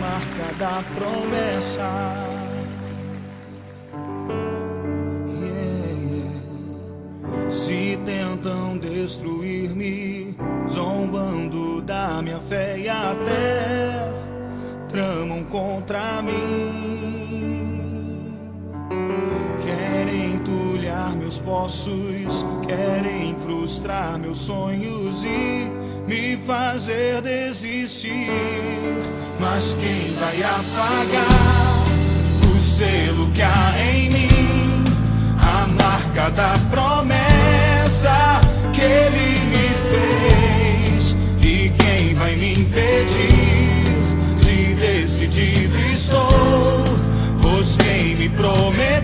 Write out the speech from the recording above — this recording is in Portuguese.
marca da promessa. Se tentam destruir-me, zombando da minha fé e até tramam contra mim. Querem entulhar meus poços, querem frustrar meus sonhos e me fazer desistir. Mas quem vai apagar o selo que há em mim? A marca da promessa que Ele me fez. E quem vai me impedir? Se decidido estou, pois quem me prometeu